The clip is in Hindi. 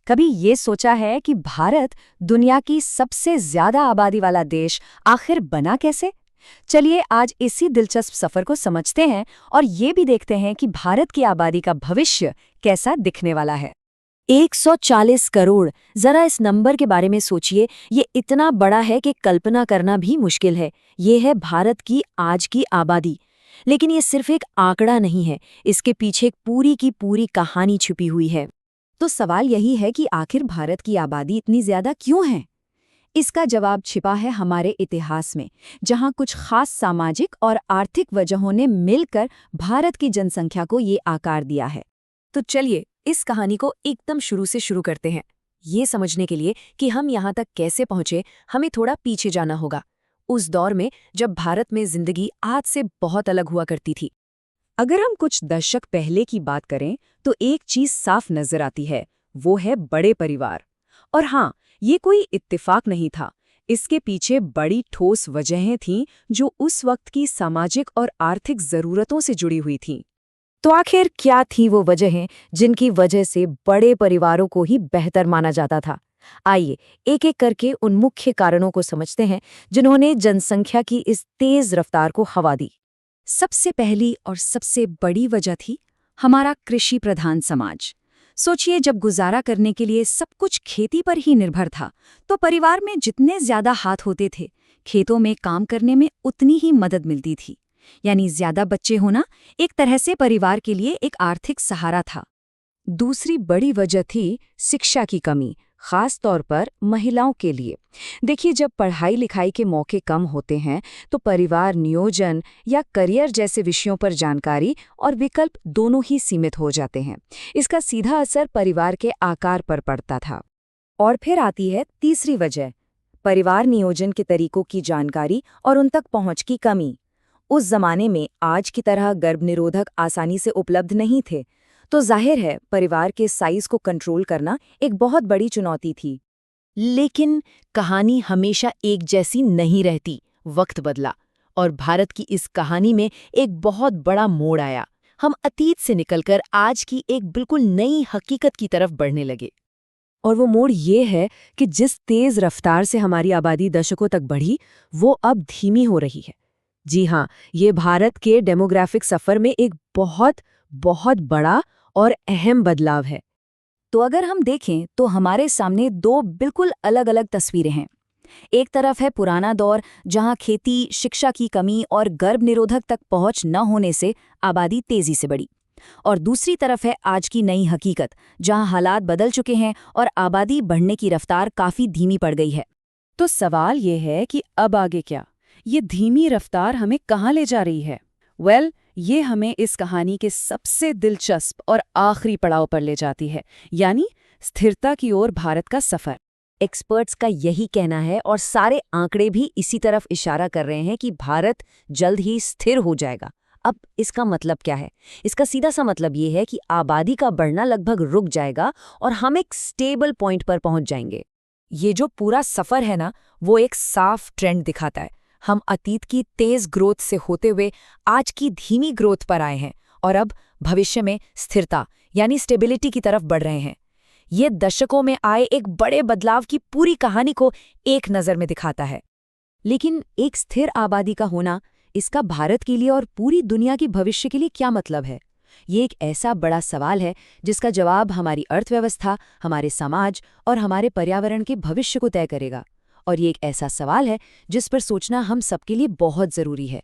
कभी ये सोचा है कि भारत दुनिया की सबसे ज्यादा आबादी वाला देश आखिर बना कैसे? चलिए आज इसी दिलचस्प सफर को समझते हैं और ये भी देखते हैं कि भारत की आबादी का भविष्य कैसा दिखने वाला है। 140 करोड़। जरा इस नंबर के बारे में सोचिए। ये इतना बड़ा है कि कल्पना करना भी मुश्किल है। ये है भारत की आज की आबादी। लेकिन ये सिर्फ एक आंकड़ा नहीं है, इसके पीछे एक पूरी की पूरी कहानी छुपी हुई है। तो सवाल यही है कि आखिर भारत की आबादी इतनी ज्यादा क्यों है? इसका जवाब छिपा है हमारे इतिहास में, जहां कुछ खास सामाजिक और आर्थिक वजहों ने मिलकर भारत की जनसंख्या को ये आकार दिया है। तो चलिए इस कहानी को एकदम शुरू से शुरू करते हैं। ये समझने के लिए कि हम यहाँ तक कैसे पहुँचे, हमें थोड़ा पीछे जाना होगा, उस दौर में जब भारत में जिंदगी आज से बहुत अलग हुआ करती थी। अगर हम कुछ दशक पहले की बात करें तो एक चीज साफ नजर आती है, वो है बड़े परिवार। और हाँ, ये कोई इत्तेफाक नहीं था। इसके पीछे बड़ी ठोस वजहें थीं जो उस वक्त की सामाजिक और आर्थिक जरूरतों से जुड़ी हुई थीं। तो आखिर क्या थी वो वजहें जिनकी वजह से बड़े परिवारों को ही बेहतर माना जाता था? आइए एक एक करके उन मुख्य कारणों को समझते हैं जिन्होंने जनसंख्या की इस तेज रफ्तार को हवा दी। सबसे पहली और सबसे बड़ी वजह थी हमारा कृषि प्रधान समाज। सोचिए, जब गुजारा करने के लिए सब कुछ खेती पर ही निर्भर था, तो परिवार में जितने ज्यादा हाथ होते थे, खेतों में काम करने में उतनी ही मदद मिलती थी। यानी ज्यादा बच्चे होना एक तरह से परिवार के लिए एक आर्थिक सहारा था। दूसरी बड़ी वजह थी शिक्षा की कमी, खास तौर पर महिलाओं के लिए। देखिए, जब पढ़ाई लिखाई के मौके कम होते हैं तो परिवार नियोजन या करियर जैसे विषयों पर जानकारी और विकल्प दोनों ही सीमित हो जाते हैं। इसका सीधा असर परिवार के आकार पर पड़ता था। और फिर आती है तीसरी वजह, परिवार नियोजन के तरीकों की जानकारी और उन तक पहुंच की कमी। उस जमाने में आज की तरह गर्भनिरोधक आसानी से उपलब्ध नहीं थे, तो जाहिर है परिवार के साइज को कंट्रोल करना एक बहुत बड़ी चुनौती थी। लेकिन कहानी हमेशा एक जैसी नहीं रहती। वक्त बदला और भारत की इस कहानी में एक बहुत बड़ा मोड़ आया। हम अतीत से निकलकर आज की एक बिल्कुल नई हकीकत की तरफ बढ़ने लगे। और वो मोड़ ये है कि जिस तेज रफ्तार से हमारी आबादी दशकों तक बढ़ी, वो अब धीमी हो रही है। जी हाँ, ये भारत के डेमोग्राफिक सफर में एक बहुत बहुत बड़ा और अहम बदलाव है। तो अगर हम देखें तो हमारे सामने दो बिल्कुल अलग अलग तस्वीरें हैं। एक तरफ है पुराना दौर, जहां खेती, शिक्षा की कमी और गर्भनिरोधक तक पहुंच न होने से आबादी तेजी से बढ़ी। और दूसरी तरफ है आज की नई हकीकत, जहां हालात बदल चुके हैं और आबादी बढ़ने की रफ्तार काफी धीमी पड़ गई है। तो सवाल ये है कि अब आगे क्या? ये धीमी रफ्तार हमें कहाँ ले जा रही है? ये हमें इस कहानी के सबसे दिलचस्प और आखिरी पड़ाव पर ले जाती है, यानी स्थिरता की ओर भारत का सफर। एक्सपर्ट्स का यही कहना है और सारे आंकड़े भी इसी तरफ इशारा कर रहे हैं कि भारत जल्द ही स्थिर हो जाएगा। अब इसका मतलब क्या है? इसका सीधा सा मतलब ये है कि आबादी का बढ़ना लगभग रुक जाएगा और हम एक स्टेबल पॉइंट पर पहुंच जाएंगे। ये जो पूरा सफर है ना, वो एक साफ ट्रेंड दिखाता है। हम अतीत की तेज ग्रोथ से होते हुए आज की धीमी ग्रोथ पर आए हैं और अब भविष्य में स्थिरता यानी स्टेबिलिटी की तरफ बढ़ रहे हैं। ये दशकों में आए एक बड़े बदलाव की पूरी कहानी को एक नज़र में दिखाता है। लेकिन एक स्थिर आबादी का होना, इसका भारत के लिए और पूरी दुनिया की भविष्य के लिए क्या मतलब है? ये एक ऐसा बड़ा सवाल है जिसका जवाब हमारी अर्थव्यवस्था, हमारे समाज और हमारे पर्यावरण के भविष्य को तय करेगा। और ये एक ऐसा सवाल है जिस पर सोचना हम सबके लिए बहुत ज़रूरी है।